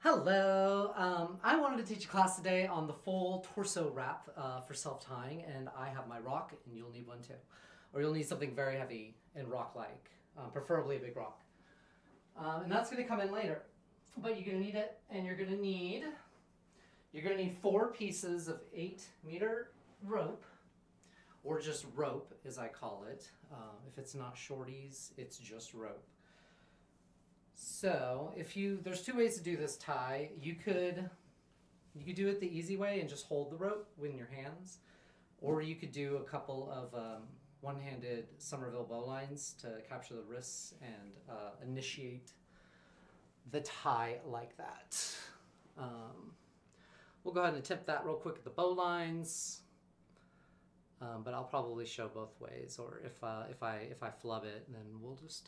Hello. I wanted to teach a class today on the full torso wrap for self-tying, and I have my rock, and you'll need one too. Or you'll need something very heavy and rock-like, preferably a big rock. And that's going to come in later. But you're going to need it, and you're going to need 4 pieces of 8-meter rope, or just rope as I call it. If it's not shorties, it's just rope. So there's 2 ways to do this tie. You could do it the easy way and just hold the rope in your hands, or you could do a couple of one-handed Somerville bowlines to capture the wrists and initiate the tie like that. We'll go ahead and attempt that real quick at the bowlines, but I'll probably show both ways, or if I flub it, then we'll just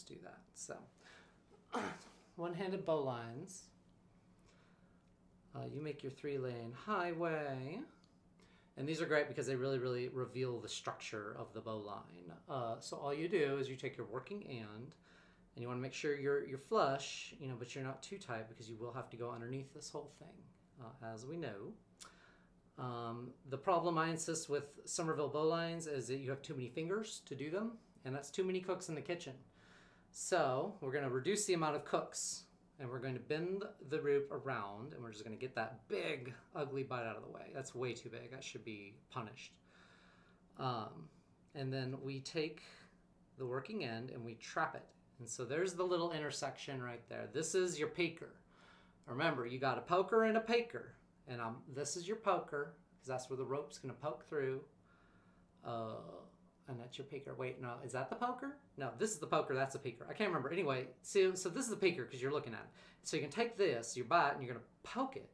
do that. So, one-handed bowlines. You make your 3-lane highway. And these are great because they really, really reveal the structure of the bowline. So all you do is you take your working end, and you want to make sure you're flush, but you're not too tight because you will have to go underneath this whole thing, as we know. The problem I insist with Somerville bowlines is that you have too many fingers to do them, and that's too many cooks in the kitchen. So we're going to reduce the amount of cooks, and we're going to bend the rope around, and we're just going to get that big, ugly bite out of the way. That's way too big. That should be punished. And then we take the working end and we trap it. And so there's the little intersection right there. This is your peaker. Remember, you got a poker and a peaker. And this is your poker, because that's where the rope's going to poke through. And that's your peaker. Wait, no, is that the poker? No, this is the poker, that's the peaker. I can't remember. Anyway, so this is the peaker because you're looking at it. So you can take this, your bite, and you're going to poke it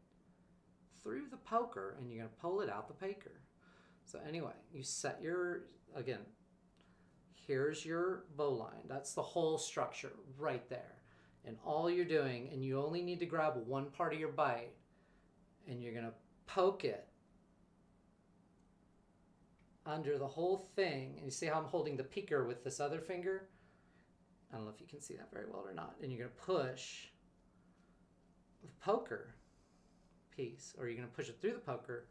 through the poker, and you're going to pull it out the peaker. So anyway, you set again, here's your bowline. That's the whole structure right there. And all you're doing, and you only need to grab one part of your bite, and you're going to poke it under the whole thing. And you see how I'm holding the peaker with this other finger? I don't know if you can see that very well or not. And you're going to push the poker piece, or you're going to push it through the poker.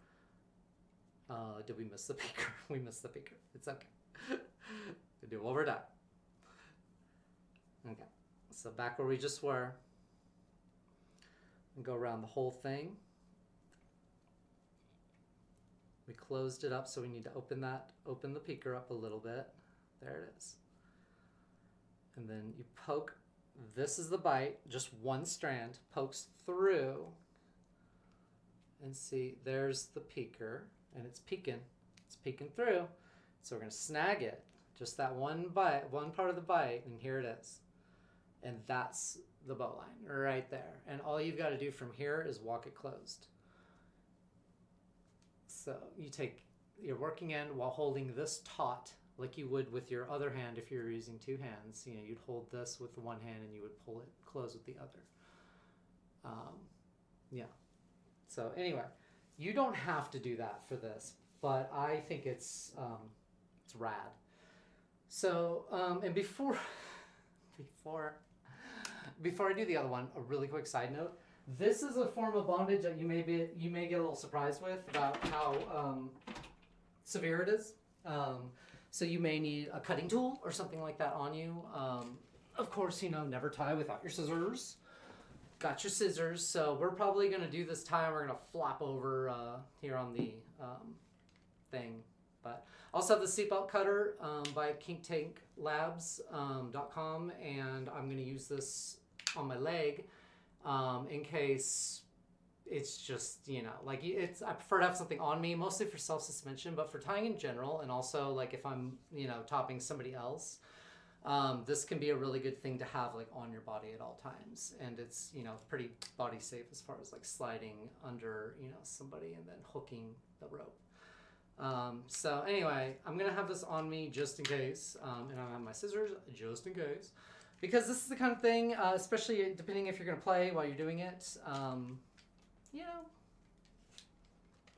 Did we miss the peaker? We missed the peaker. It's okay. We'll do it while we're done. Okay, so back where we just were, and go around the whole thing. We closed it up, so we need to open the peaker up a little bit. There it is. And then you poke, this is the bite, just one strand, pokes through. And see, there's the peaker, and it's peeking through. So we're gonna snag it, just that one part of the bite, and here it is. And that's the bowline right there. And all you've got to do from here is walk it closed. So you take your working end while holding this taut, like you would with your other hand if you were using 2 hands. You'd hold this with one hand and you would pull it close with the other. Yeah. So anyway, you don't have to do that for this, but I think it's rad. So and before I do the other one, a really quick side note. This is a form of bondage that you may get a little surprised with about how severe it is. So you may need a cutting tool or something like that on you. Of course, never tie without your scissors. Got your scissors. So we're probably going to do this tie. We're going to flop over here on the thing. But I also have the seatbelt cutter by KinkTankLabs.com, and I'm going to use this on my leg. In case it's just, I prefer to have something on me, mostly for self-suspension, but for tying in general, and also like if I'm, topping somebody else, this can be a really good thing to have like on your body at all times. And it's, pretty body safe as far as like sliding under, somebody and then hooking the rope. So anyway, I'm going to have this on me just in case, and I have my scissors just in case. Because this is the kind of thing, especially depending if you're going to play while you're doing it,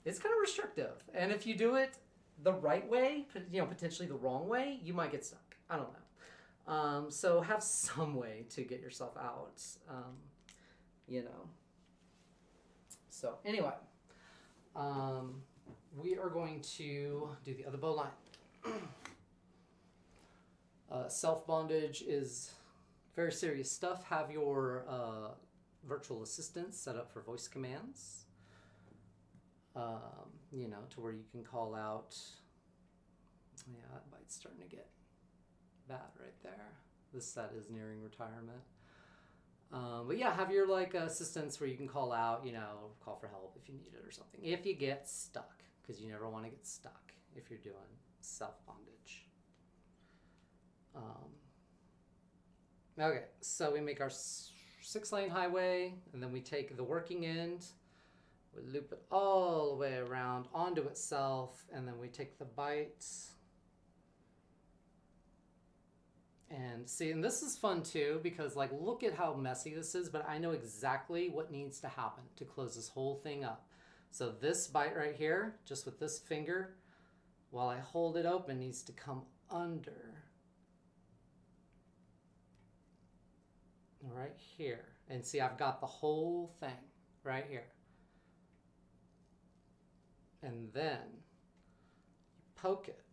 it's kind of restrictive. And if you do it the right way, potentially the wrong way, you might get stuck. I don't know. So have some way to get yourself out. you know. So anyway, we are going to do the other bowline. Self-bondage is very serious stuff. Have your virtual assistant set up for voice commands, you know, to where you can call out. Yeah, that bite's starting to get bad right there. This set is nearing retirement. But yeah, have your like assistants where you can call out, you know, call for help if you need it or something. If you get stuck, because you never want to get stuck if you're doing self-bondage. Okay, so we make our 6-lane highway, and then we take the working end, we loop it all the way around onto itself, and then we take the bites. And see, and this is fun too, because like, look at how messy this is, but I know exactly what needs to happen to close this whole thing up. So this bite right here, just with this finger, while I hold it open, needs to come under. Right here. And see, I've got the whole thing right here. And then you poke it,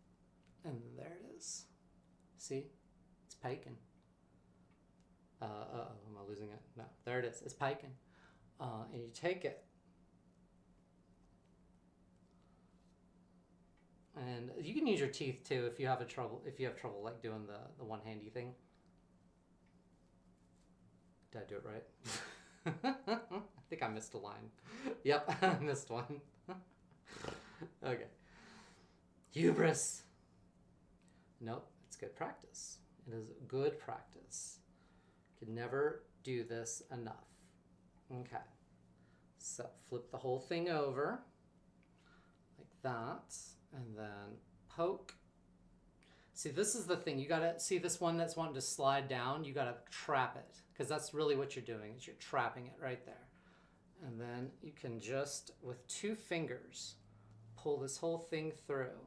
and there it is. See? It's piking. Am I losing it? No, there it is. It's piking. And you take it. And you can use your teeth too if you have trouble like doing the one-handy thing. Did I do it right? I think I missed a line. Yep, I missed one. Okay. Hubris. Nope, it's good practice. It is good practice. You can never do this enough. Okay. So flip the whole thing over like that, and then poke. See, this is the thing. You gotta see this one that's wanting to slide down. You gotta trap it, because that's really what you're doing. Is you're trapping it right there. And then you can just, with 2 fingers, pull this whole thing through.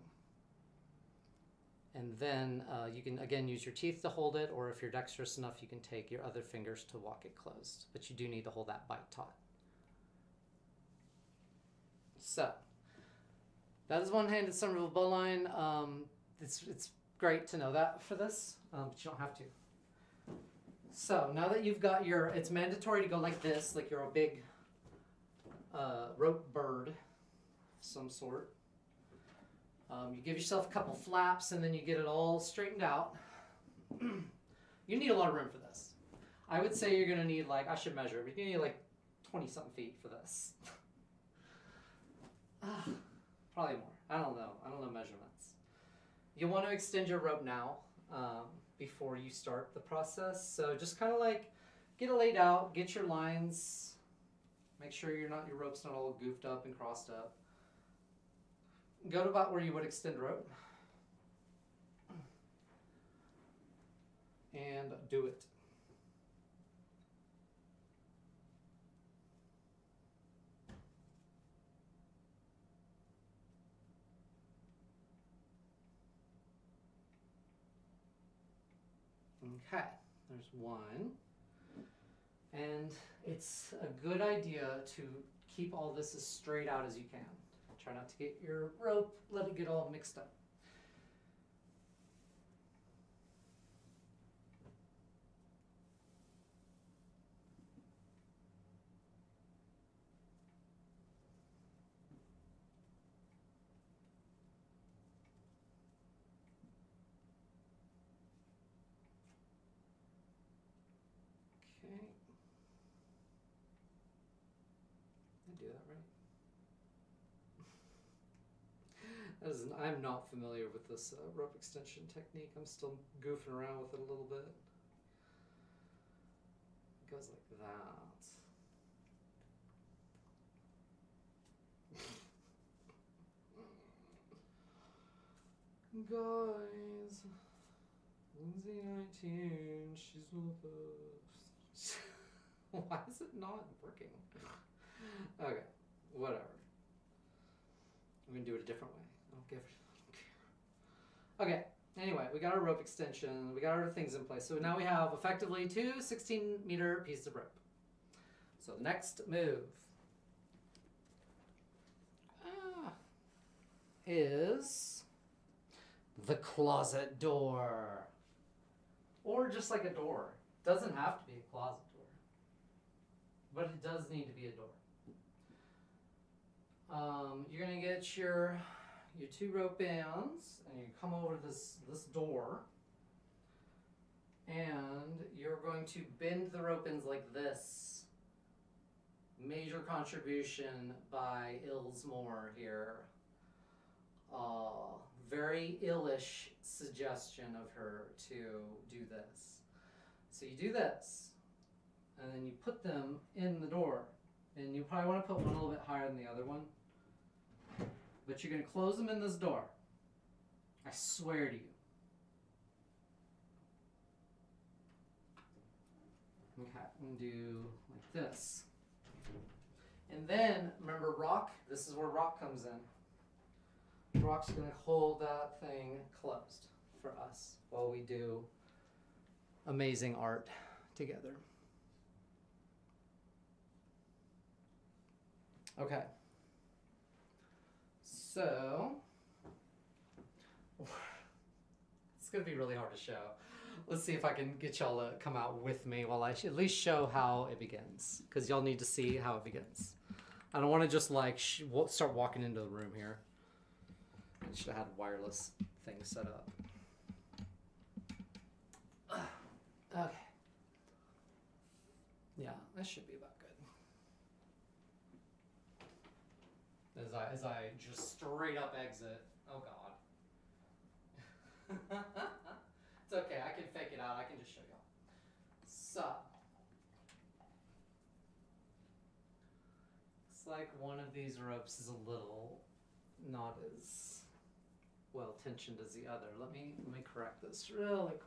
And then you can, again, use your teeth to hold it, or if you're dexterous enough, you can take your other fingers to walk it closed. But you do need to hold that bite taut. So, that is one-handed Somerville bowline. It's great to know that for this, but you don't have to. So, now that you've got your, it's mandatory to go like this, like you're a big rope bird of some sort. You give yourself a couple flaps, and then you get it all straightened out. You need a lot of room for this. I would say you're going to need, like, I should measure, but you need like 20-something feet for this. Probably more. I don't know measurements. You'll want to extend your rope now before you start the process. So just kind of like get it laid out, get your lines, make sure your rope's not all goofed up and crossed up. Go to about where you would extend rope and do it. Okay, there's one. And it's a good idea to keep all this as straight out as you can. Try not to get your rope, let it get all mixed up. Okay. Did I do that right? I'm not familiar with this rope extension technique. I'm still goofing around with it a little bit. It goes like that. Guys, Linzy19, she's the best. Why is it not working? Okay, whatever. I'm gonna do it a different way. I don't care. Okay, anyway, we got our rope extension, we got our things in place. So now we have effectively 2 16-meter pieces of rope. So the next move is the closet door. Or just like a door. Doesn't have to be a closet door. But it does need to be a door. You're going to get your 2 rope ends, and you come over to this door, and you're going to bend the rope ends like this. Major contribution by Ilsmore here. Very illish suggestion of her to do this. So you do this, and then you put them in the door. And you probably want to put one a little bit higher than the other one. But you're going to close them in this door. I swear to you. Okay, I'm going to do like this. And then, remember Rock? This is where Rock comes in. Rock's going to hold that thing closed for us while we do amazing art together. Okay. So, it's going to be really hard to show. Let's see if I can get y'all to come out with me while I at least show how it begins. Because y'all need to see how it begins. I don't want to just like start walking into the room here. I should have had wireless things set up. Okay. Yeah, that should be about good. As I just straight up exit. Oh God. It's okay, I can fake it out. I can just show y'all. So. Looks like one of these ropes is a little not as well tensioned as the other. Let me correct this really quick.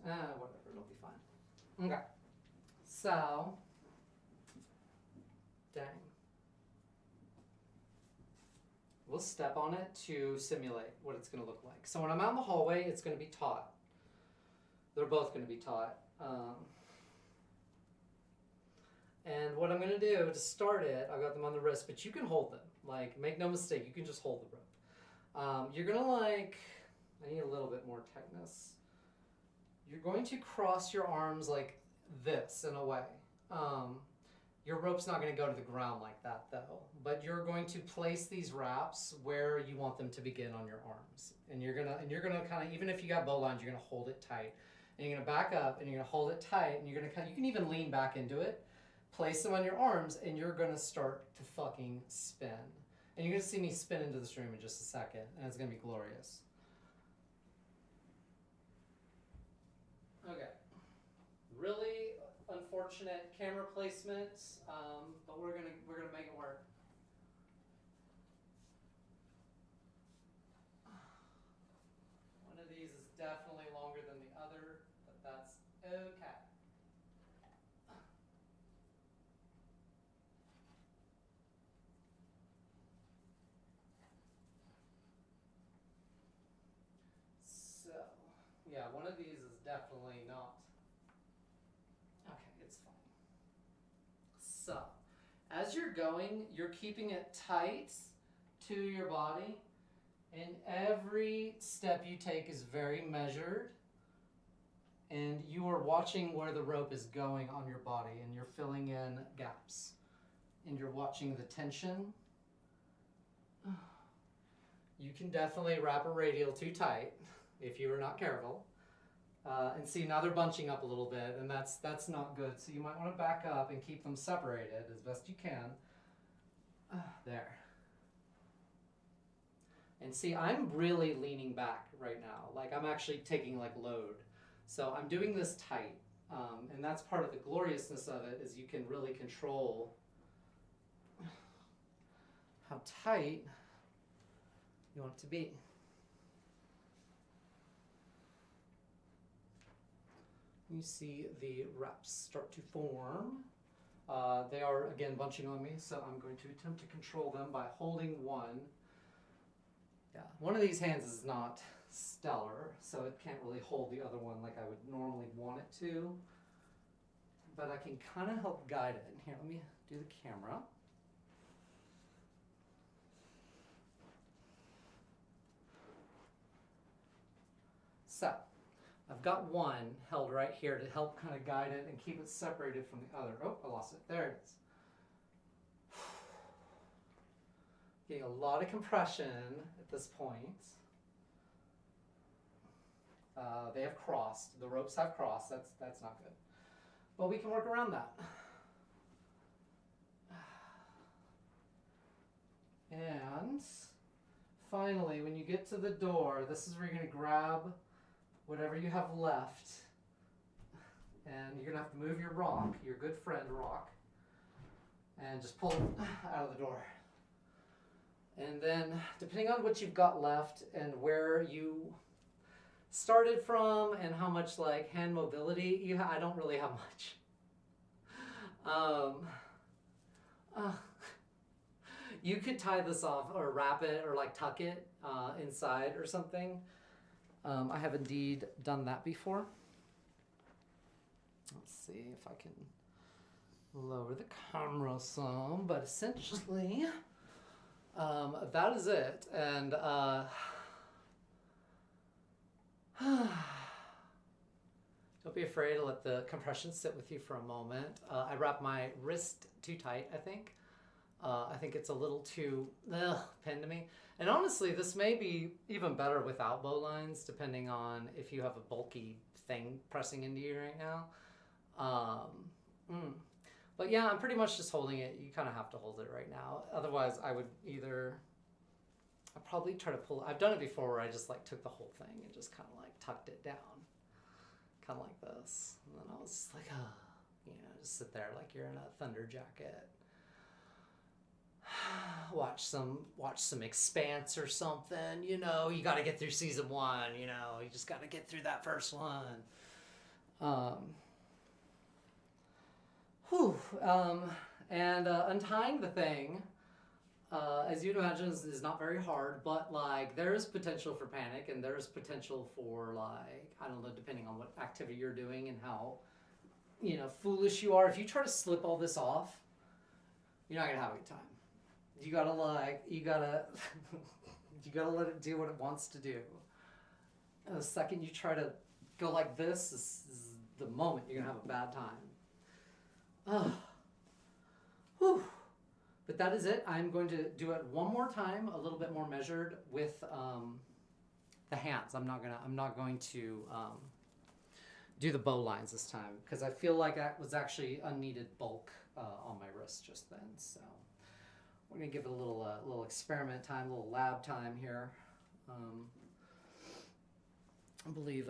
Whatever, it'll be fine. Okay. So, dang. We'll step on it to simulate what it's going to look like. So when I'm out in the hallway, it's going to be taut. They're both going to be taut. And what I'm going to do to start it, I've got them on the wrist, but you can hold them. Like, make no mistake, you can just hold the rope. You're going to I need a little bit more tightness. You're going to cross your arms like this in a way. Your rope's not going to go to the ground like that though, but you're going to place these wraps where you want them to begin on your arms. And you're gonna kind of, even if you got bowlines, you're gonna hold it tight. And you're gonna back up and you're gonna hold it tight, and you're gonna you can even lean back into it, place them on your arms, and you're gonna start to fucking spin. And you're gonna see me spin into this room in just a second, and it's gonna be glorious. Okay. Really unfortunate camera placement, but we're gonna make it work. One of these is definitely longer than the other, but that's okay. So, yeah, one of these is definitely not. Okay, it's fine. So, as you're going, you're keeping it tight to your body, and every step you take is very measured, and you are watching where the rope is going on your body, and you're filling in gaps, and you're watching the tension. You can definitely wrap a radial too tight if you are not careful. And see, now they're bunching up a little bit, and that's not good. So you might want to back up and keep them separated as best you can. There. And see, I'm really leaning back right now. Like, I'm actually taking like load. So I'm doing this tight. And that's part of the gloriousness of it, is you can really control how tight you want it to be. You see the wraps start to form. They are, again, bunching on me, so I'm going to attempt to control them by holding one. Yeah, one of these hands is not stellar, so it can't really hold the other one like I would normally want it to. But I can kind of help guide it. Here, let me do the camera. So, I've got one held right here to help kind of guide it and keep it separated from the other. Oh, I lost it. There it is. Getting a lot of compression at this point. They have crossed. The ropes have crossed. That's not good. But we can work around that. And finally, when you get to the door, this is where you're going to grab whatever you have left. And you're going to have to move your rock, your good friend rock, and just pull it out of the door. And then, depending on what you've got left and where you started from and how much like hand mobility you have, I don't really have much. You could tie this off or wrap it or like tuck it inside or something. I have indeed done that before. Let's see if I can lower the camera some, but essentially that is it. And don't be afraid to let the compression sit with you for a moment. I wrap my wrist too tight, I think. I think it's a little too pinned to me. And honestly, this may be even better without bowlines, depending on if you have a bulky thing pressing into you right now. But yeah, I'm pretty much just holding it. You kind of have to hold it right now. Otherwise, I'd probably try to pull. I've done it before where I just like took the whole thing and just kind of like tucked it down. Kind of like this. And then I was just like, just sit there like you're in a thunder jacket. Watch some Expanse or something, you got to get through season 1, you just got to get through that first one. And untying the thing, as you'd imagine, is not very hard, but like there's potential for panic and there's potential for like, I don't know, depending on what activity you're doing and how, foolish you are. If you try to slip all this off, you're not going to have a good time. You gotta you gotta let it do what it wants to do. And the second you try to go like this is the moment you're gonna have a bad time. But that is it. I'm going to do it one more time, a little bit more measured with the hands. I'm not going to do the bow lines this time because I feel like that was actually unneeded bulk on my wrist just then. So. We're going to give it a little experiment time, a little lab time here. I believe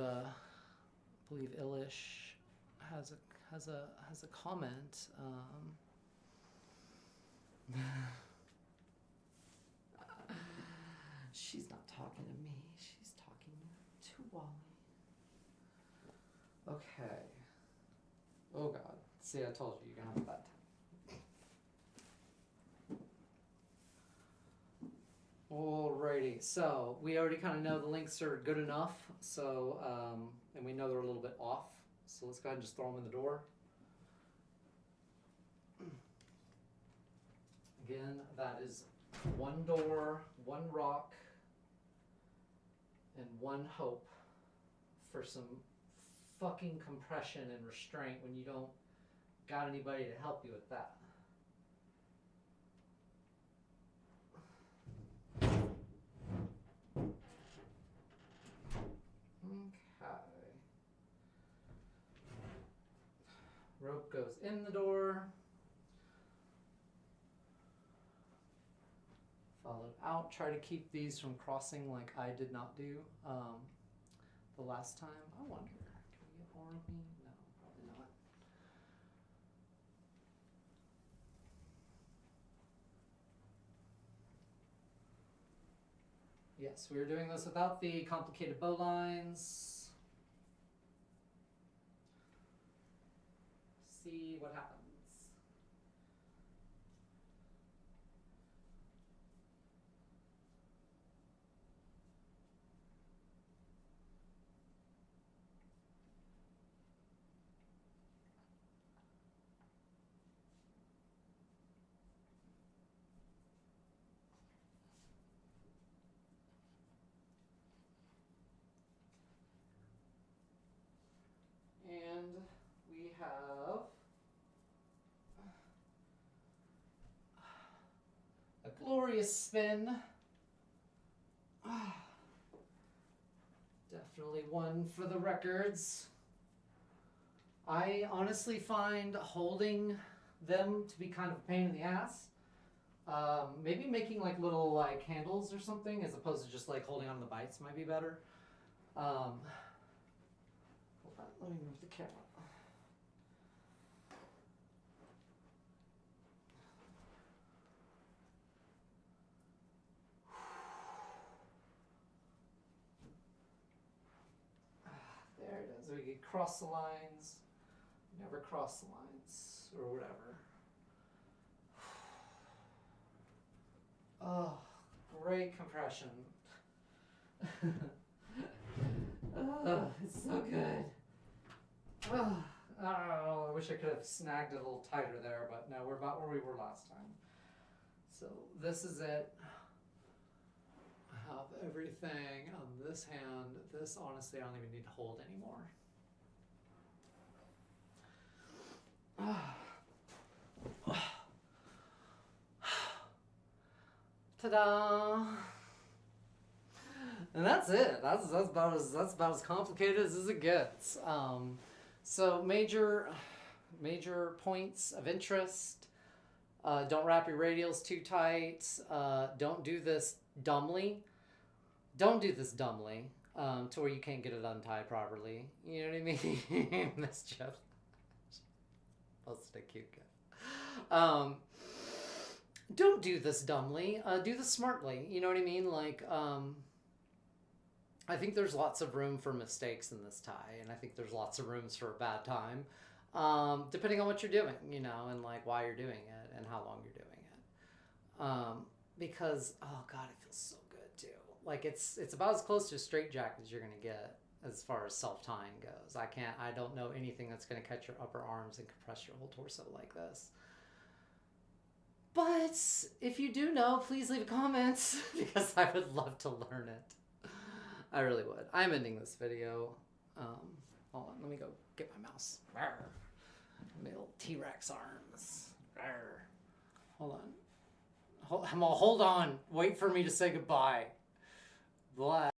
Ilish has a comment. She's not talking to me. She's talking to Wally. Okay. Oh God. See, I told you you're gonna have a bad time. Alrighty, so we already kind of know the links are good enough, so and we know they're a little bit off, so let's go ahead and just throw them in the door. Again, that is one door, one rock, and one hope for some fucking compression and restraint when you don't got anybody to help you with that. Rope goes in the door, followed out. Try to keep these from crossing like I did not do the last time. I wonder, can we get more of me? No, probably not. Yes, we were doing this without the complicated bow lines. See what happens. glorious spin. Definitely one for the records. I honestly find holding them to be kind of a pain in the ass. Maybe making like little like handles or something as opposed to just like holding on the bites might be better. Hold on, let me move the camera. There it is. We can cross the lines. Never cross the lines or whatever. Oh, great compression. Oh, it's so good. Oh, I wish I could have snagged it a little tighter there, but no, we're about where we were last time. So this is it. I have everything on this hand. This, honestly, I don't even need to hold anymore. Ta-da! And that's it. That's about as complicated as it gets. So major points of interest. Don't wrap your radials too tight. Don't do this dumbly. Don't do this dumbly to where you can't get it untied properly. You know what I mean? Mischief. Posted a cute kid. Don't do this dumbly. Do this smartly. You know what I mean? Like, I think there's lots of room for mistakes in this tie, and I think there's lots of rooms for a bad time, depending on what you're doing, you know, and like why you're doing it and how long you're doing it. Because, oh God, it feels so good too. Like it's about as close to a straight jack as you're gonna get as far as self-tying goes. I don't know anything that's gonna catch your upper arms and compress your whole torso like this. But if you do know, please leave a comment because I would love to learn it. I really would. I'm ending this video. Hold on, let me go get my mouse. Rawr. My little T-Rex arms. Rawr. Hold on. Hold on. Wait for me to say goodbye. Blah.